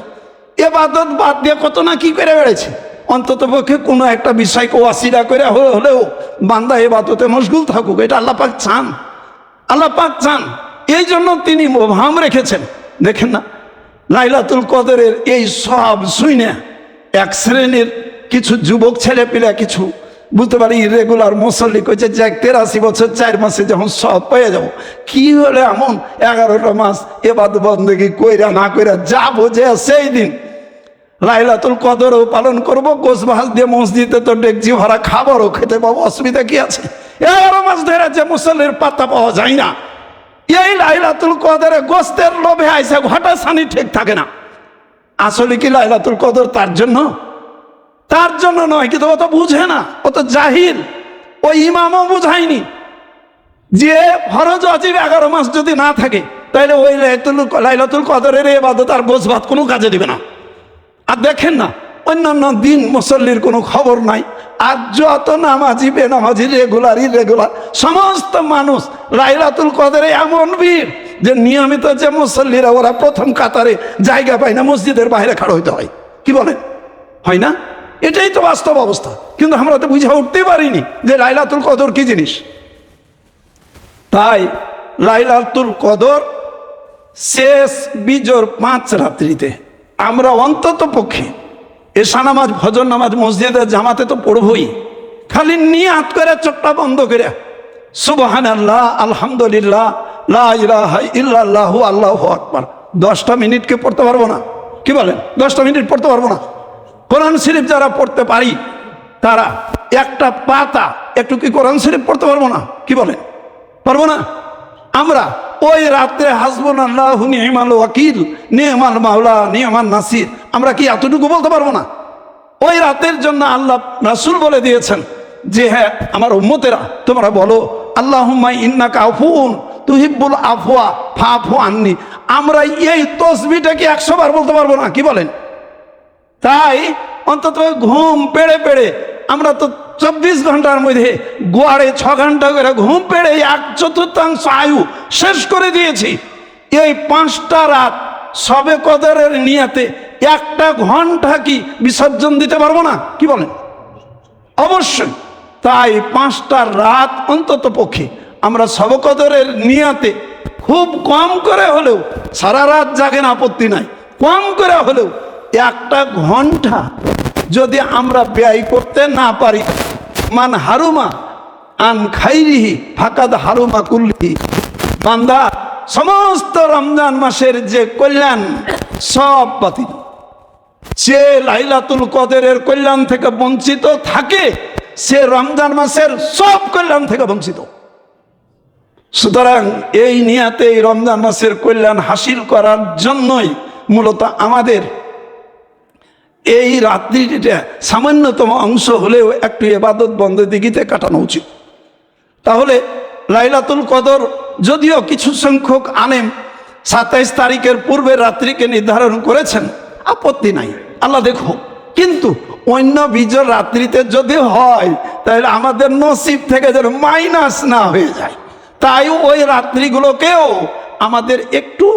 ইবাদত বাদ দিয়ে কত না কি করে বেড়েছে, অন্তত পক্ষে কোনো একটা বিষয়কে ওয়াসিলা করে হলেও বান্দা ইবাদতে মশগুল থাকুক, এটা আল্লাহ পাক চান। এই জন্য তিনি মোভাম রেখেছেন। দেখেন না, লাইলাতুল কদরের এই সব শুনে এক শ্রেণীর কিছু যুবক ছেলে পেলে কিছু বুঝতে পারি রেগুলার মুসল্লি কইছে যে 83 বছর 4 মাসে যখন সব পেয়ে যাবো, কি হলে এমন 11টা মাস ইবাদত বন্দেগী কইরা না কইরা যাবো যে সেই দিন লাইলাতুল কদরও পালন করবো, গোশ ভাত দিয়ে মসজিদে তো ডেকচি ভরা খাবারও খেতে পাবো, অসুবিধা কি আছে? 11 মাস ধরে যে মুসল্লির পাত্তা পাওয়া যায় না, এই লাইলাতুল কদরে গোস্তের লোভে আইসা ঘটা ছানি ঠিক থাকে না। আসলে কি লাইলাতুল কদর তার জন্য? তার জন্য নয়, কিন্তু ও তো বুঝে না, ও তো জাহিল। ওই ইমামও বুঝায়নি যে ফরজ ওয়াজিব 11 মাস যদি না থাকে তাহলে ওই লাইলাতুল কদরের ইবাদত আর গোছভাত কোনো কাজে দিবে না। আর দেখেন না, অন্যান্য দিন মুসল্লির কোনো খবর নাই, আর যত নামাজি বেনামাজি রেগুলার ইরেগুলার সমস্ত মানুষ লাইলাতুল কদরে এমন ভিড় যে নিয়মিত যে মুসল্লিরা ওরা প্রথম কাতারে জায়গা পায় না, মসজিদের বাইরে খাড়া হইতে হয়। কি বলেন, হয় না? এটাই তো বাস্তব অবস্থা। কিন্তু আমরা তো বুঝে উঠতে পারিনি যে লাইলাতুল কদর কি জিনিস। তাই লাইলাতুল কদর শেষ বিজোর 5 রাত্রিতে আমরা অন্তত পক্ষে এশা নামাজ, ফজর নামাজ মসজিদের জামাতে তো পড়বই, খালি নিয়াত করে চোখটা বন্ধ করে সুবহানাল্লাহ, আলহামদুলিল্লাহ, লা ইলাহা ইল্লাল্লাহু, আল্লাহু আকবার 10টা মিনিটকে পড়তে পারবো না? কি বলেন, 10টা মিনিট পড়তে পারবো না? কোরআন শরীফ যারা পড়তে পারি তারা একটা পাতা একটু কি কোরআন শরীফ পড়তে পারবো না? কি বলেন, পারবো না? আমরা ওই রাত্রে হাসবুনাল্লাহু নি'মাল ওয়াকিল, নি'মাল মাওলা, নি'মান নাসির, আমরা কি এতটুকু বলতে পারবো না? ওই রাতের জন্য আল্লাহ রাসূল বলে দিয়েছেন যে হ্যাঁ আমার উম্মতেরা তোমরা বলো আল্লাহুম্মা ইন্নাকা আফুউন তুহিব্বুল আফওয়া ফাফু আন্নি। আমরা এই তাসবিহটাকে 100 বার বলতে পারবো না? কি বলেন? তাই অন্তত ঘুম পেড়ে পেড়ে আমরা তো 24 ঘন্টার মধ্যে গোয়ারে 6 ঘন্টা করে ঘুম পেড়ে 1/4 আয়ু শেষ করে দিয়েছি। এই 5টা রাত সবে কদরের নিয়াতে 1টা ঘন্টা কি বিসর্জন দিতে পারবো না? কি বলেন? অবশ্যই। তাই 5টা রাত অন্তত পক্ষে আমরা সবে কদরের নিয়াতে খুব কম করে হলেও, সারা রাত জাগেন আপত্তি নাই, কম করে হলেও 1টা ঘন্টা যদি আমরা ব্যয় করতে না পারি, মান হারুমা আন খাইরিহি ফাকাদ হারুমা কুল্লিহি, বান্দা সমস্ত রমজান মাসের যে কল্যাণ সব বাতিল। যে লাইলাতুল কদরের কল্যাণ থেকে বঞ্চিত থাকে সে রমজান মাসের সব কল্যাণ থেকে বঞ্চিত। সুতরাং এই নিয়াতে এই রমজান মাসের কল্যাণ হাসিল করার জন্যই মূলত আমাদের এই রাত্রিটা সামান্যতম অংশ হলেও একটু ইবাদত বন্দেগীতে কাটানো উচিত। তাহলে লাইলাতুল কদর যদিও কিছু সংখ্যক আলেম 27 তারিখের পূর্বের রাত্রিকে নির্ধারণ করেছেন, আপত্তি নাই, আল্লাহ দেখো। কিন্তু অন্য বিজোর রাত্রিতে যদি হয় তাহলে আমাদের নসিব থেকে যেন মাইনাস না হয়ে যায়। তাই ওই রাত্রিগুলোকেও আমাদের একটু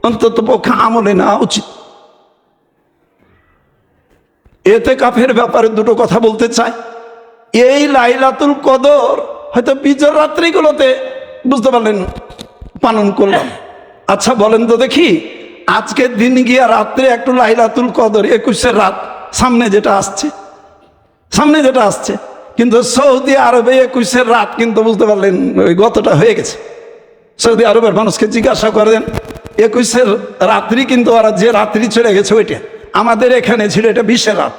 অন্তত পক্ষে আমলে নেওয়া উচিত। এতে কাফের ব্যাপারে দুটো কথা বলতে চাই। এই লাইলাতুল কদর হয়তো বিজোর রাত্রিগুলোতে বুঝতে পারলেন পালন করলাম। আচ্ছা বলেন তো দেখি, আজকের দিন গিয়া রাত্রে একটু লাইলাতুল কদর 21-এর রাত সামনে যেটা আসছে, কিন্তু সৌদি আরবে 21-এর রাত কিন্তু বুঝতে পারলেন ওই গতটা হয়ে গেছে। সৌদি আরবের মানুষকে জিজ্ঞাসা করেন 21-এর রাত্রি কিন্তু ওরা যে রাত্রি চলে গেছে ওইটা, আমাদের এখানে ছিল এটা 20-এর রাত।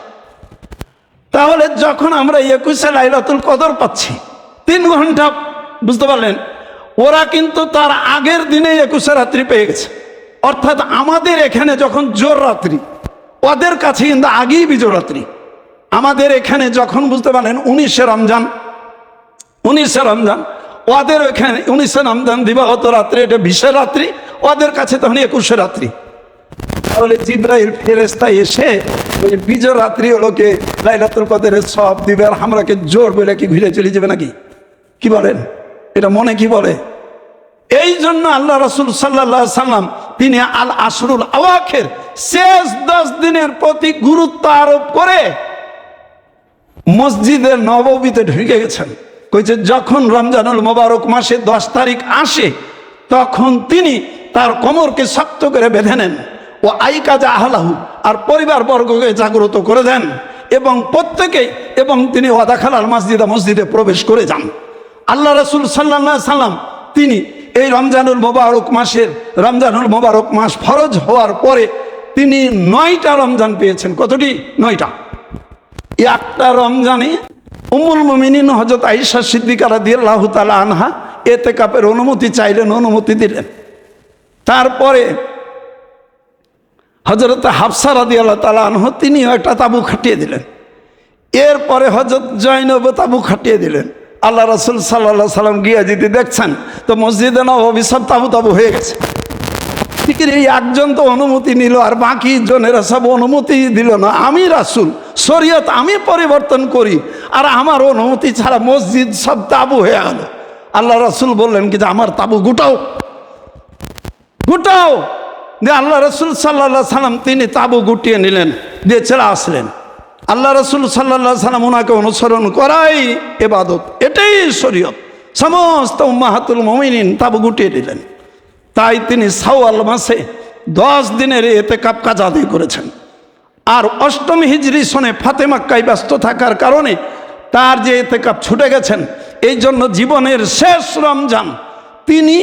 তাহলে যখন আমরা 21-এ লাইলাতুল কদর পাচ্ছি 3 ঘন্টা, বুঝতে পারলেন, ওরা কিন্তু তার আগের দিনে 21-এ রাত্রি পেয়ে গেছে। অর্থাৎ আমাদের এখানে যখন জোর রাত্রি, ওদের কাছে কিন্তু আগেই বিজোর রাত্রি। আমাদের এখানে যখন বুঝতে পারলেন 19-এ রমজান, ওদের এখানে 19-এ রমজান দিবাগত রাত্রি, এটা 20-এর রাত্রি, ওদের কাছে তখন 21-এর রাত্রি। তাহলে জিবরাইল ফেরেশতা এসে ওই বিজোর রাত্রি হলোকে লাইলাতুল কদরের সব দিবে, আর আমরাকে জোর বলে কি ঘুরে চলে যাবে নাকি? কি বলেন, এটা মনে কি বলে? এই জন্য আল্লাহ রাসূল সাল্লাল্লাহু আলাইহি সাল্লাম তিনি আল আশরুল আওয়াখির শেষ 10 দিনের প্রতি গুরুত্ব আরোপ করে মসজিদে নববীতে ঢুকে গেছেন। কইছে যখন রমজানুল মোবারক মাসে 10 তারিখ আসে তখন তিনি তার কোমরকে শক্ত করে বেঁধে নেন, ও আইকাজা আহলাহু, আর পরিবার বর্গকে জাগ্রত করে দেন, এবং প্রত্যেকেই, এবং তিনি ওয়াদাখালাল মসজিদে প্রবেশ করে যান। আল্লাহ রাসূল সাল্লাল্লাহু আলাইহি সাল্লাম তিনি এই রমজানুল মোবারক মাস ফরজ হওয়ার পরে তিনি 9টা রমজান পেয়েছেন। কতটি? 9টা। একটা রমজানে উম্মুল মুমিনিন হযরত আয়েশা সিদ্দিকা রাদিয়াল্লাহু তাআলা আনহা ইতিকাফের অনুমতি চাইলেন, অনুমতি দিলেন। তারপরে হযরত হাফসা রাদিয়াল্লাহু তাআলা আনহা তিনিও একটা তাঁবু খাটিয়ে দিলেন। এরপরে হযরত জয়নব তাঁবু খাটিয়ে দিলেন। আল্লাহ রাসূল সাল্লাল্লাহু আলাইহি সাল্লাম গিয়ে যদি দেখছেন তো মসজিদে নববী সব তাঁবু তাঁবু হয়ে গেছে। ঠিক এই একজন তো অনুমতি নিল আর বাকি জনেরা সব অনুমতি দিল না। আমি রাসূল, শরীয়ত আমি পরিবর্তন করি আর আমার অনুমতি ছাড়া মসজিদ সব তাঁবু হয়ে গেল। আল্লাহ রাসূল বললেন কি যে আমার তাঁবু গুটাও গুটাও। যে আল্লাহ রাসূল সাল্লাল্লাহু আলাইহি সাল্লাম তিনি তাঁবু গুটিয়ে নিলেন, দিয়ে চলে আসলেন। আল্লাহ রাসূল সাল্লাল্লাহু আলাইহি সাল্লাম ওনাকে অনুসরণ করাই ইবাদত, এটাই শরীয়ত। সমস্ত উম্মাহাতুল মুমিনিন তাঁবু গুটিয়ে দিলেন। তাই তিনি শাওয়াল মাসে 10 দিনের ইতিকাফ কাজ আদায় করেছেন। আর 8ম হিজরি সনে ফাতে মক্কায় ব্যস্ত থাকার কারণে তার যে ইতিকাফ ছুটে গেছেন, এই জন্য জীবনের শেষ রমজান তিনি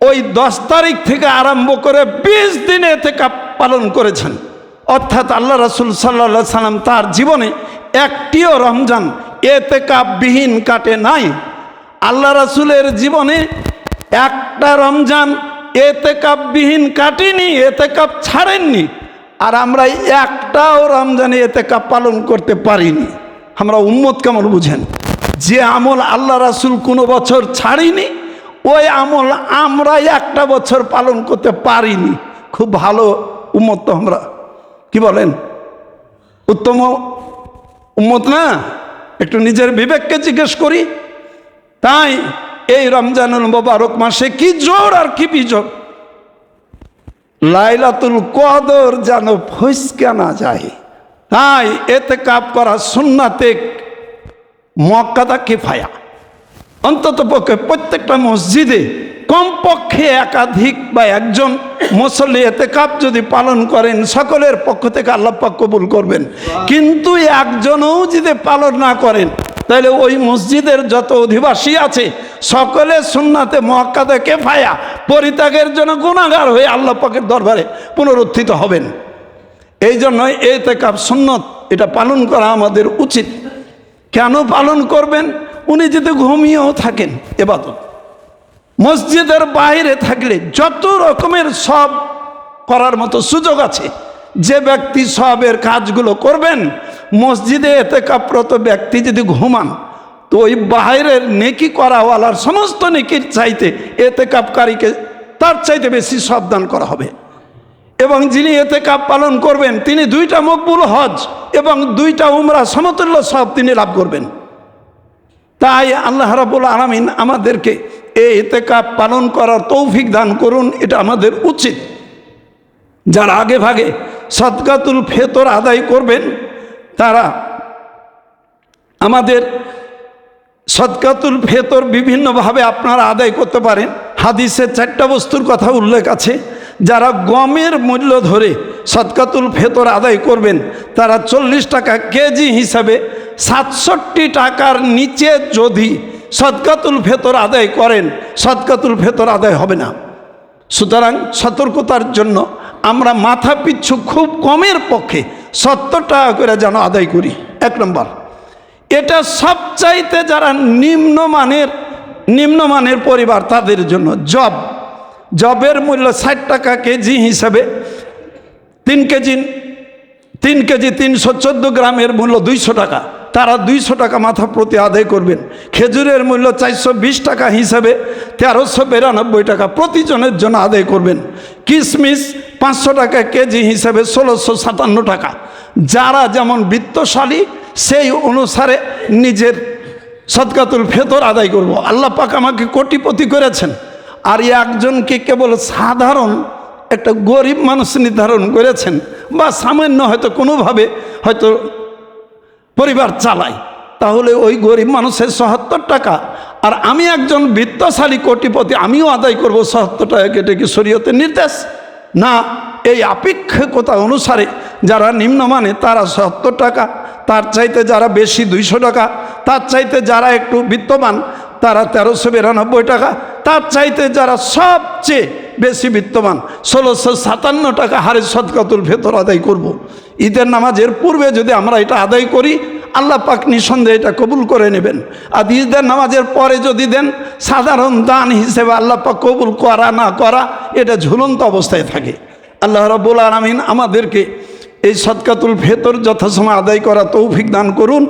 ওই 10 তারিখ থেকে আরম্ভ করে 20 দিন ইতিকাফ পালন করেছেন। অর্থাৎ আল্লাহ রাসূল সাল্লাল্লাহু আলাইহি সাল্লাম তার জীবনে একটিও রমজান ইতিকাফবিহীন কাটে নাই। আল্লাহ রাসূলের জীবনে একটা রমজান ইতিকাফবিহীন কাটেনি, ইতিকাফ ছাড়েননি। আর আমরা একটাও রমজানে ইতিকাফ পালন করতে পারিনি। আমরা উম্মত কেমন বুঝেন? যে আমল আল্লাহ রাসূল কোনো বছর ছাড়িনি, ওই আমল আমরা একটা বছর পালন করতে পারিনি। খুব ভালো উম্মত তো আমরা, কি বলেন? উত্তম উম্মত না? একটু নিজের বিবেককে জিজ্ঞেস করি। তাই এই রমজানুল মুবারক মাসে কি জোর আর কি বিজোর, লাইলাতুল কদর যেন ফসকে না যায়। তাই ইতিকাফ করা সুন্নাতে মুআক্কাদা কিফায়া। অন্তত পক্ষে প্রত্যেকটা মসজিদে কমপক্ষে একাধিক বা একজন মুসল্লি ইতিকাফ যদি পালন করেন, সকলের পক্ষ থেকে আল্লাহ পাক কবুল করবেন। কিন্তু একজনও যদি পালন না করেন, তাহলে ওই মসজিদের যত অধিবাসী আছে সকলে সুন্নাতে মুআক্কাদা কিফায়া পরিত্যাগের জন্য গুনাহগার হয়ে আল্লাহ পাকের দরবারে পুনরুত্থিত হবেন। এই জন্য ইতিকাফ সুন্নত, এটা পালন করা আমাদের উচিত। কেন পালন করবেন? উনি যদি ঘুমিয়েও থাকেন, ইবাদত। মসজিদের বাইরে থাকলে যত রকমের সব করার মতো সুযোগ আছে। যে ব্যক্তি সবের কাজগুলো করবেন, মসজিদে ইতিকাফরত ব্যক্তি যদি ঘুমান, তো ওই বাইরের নেকি করাওয়ালার সমস্ত নেকির চাইতে ইতিকাফকারীকে তার চাইতে বেশি সব দান করা হবে। এবং যিনি ইতিকাফ পালন করবেন, তিনি 2টা মকবুল হজ এবং 2টা উমরা সমতুল্য সব তিনি লাভ করবেন। তাই আল্লাহ রাব্বুল আলামিন আমাদেরকে এই ইতিকাফ পালন করার তৌফিক দান করুন, এটা আমাদের উচিত। যারা আগে ভাগে সদকাতুল ফিতর আদায় করবেন, তারা আমাদের সদকাতুল ফিতর বিভিন্নভাবে আপনারা আদায় করতে পারেন। হাদিসে 4টা বস্তুর কথা উল্লেখ আছে। যারা গমের মূল্য ধরে সদকাতুল ফিতর আদায় করবেন, তারা 40 টাকা কেজি হিসাবে 67 টাকার নিচে যদি সদকাতুল ফিতর আদায় করেন, সদকাতুল ফিতর আদায় হবে না। সুতরাং সতর্কতার জন্য আমরা মাথা পিছু খুব কমের পক্ষে 70 টাকা করে যেন আদায় করি। 1 নম্বর। এটা সবচাইতে যারা নিম্নমানের পরিবার তাদের জন্য জবের মূল্য 60 টাকা কেজি হিসাবে 3 কেজি 314 গ্রামের মূল্য 200 টাকা, তারা 200 টাকা মাথা প্রতি আদায় করবেন। খেজুরের মূল্য 420 টাকা হিসাবে 1392 টাকা প্রতিজনের জন্য আদায় করবেন। কিশমিশ 500 টাকা কেজি হিসাবে 1657 টাকা। যারা যেমন বিত্তশালী সেই অনুসারে নিজের সদকাতুল ফিতর আদায় করব। আল্লাহ পাক আমাকে কোটিপতি করেছেন, আর একজনকে কেবল সাধারণ একটা গরিব মানুষ নির্ধারণ করেছেন, বা সামান্য হয়তো কোনোভাবে হয়তো পরিবার চালায়, তাহলে ওই গরিব মানুষের ৭০ টাকা, আর আমি একজন বিত্তশালী কোটিপতি, আমিও আদায় করব ৭০ টাকা। এটা কি শরীয়তের নির্দেশ? না। এই আপেক্ষিকতা অনুসারে যারা নিম্নমানে তারা ৭০ টাকা, তার চাইতে যারা বেশি 200 টাকা, তার চাইতে যারা একটু বিত্তমান তারা 1392 টাকা, তার চাইতে যারা সবচেয়ে বেশি বিত্তমান 1657 টাকা হারে সদকাতুল ফিতর আদায় করব। ঈদের নামাজের পূর্বে যদি আমরা এটা আদায় করি, আল্লাহ পাক নিঃসন্দেহে এটা কবুল করে নেবেন। আর ঈদের নামাজের পরে যদি দেন, সাধারণ দান হিসেবে আল্লাহ পাক কবুল করা না করা এটা ঝুলন্ত অবস্থায় থাকে। আল্লাহ রাব্বুল আলামিন আমাদেরকে এই সদকাতুল ফিতর যথাসময় আদায় করা তৌফিক দান করুন।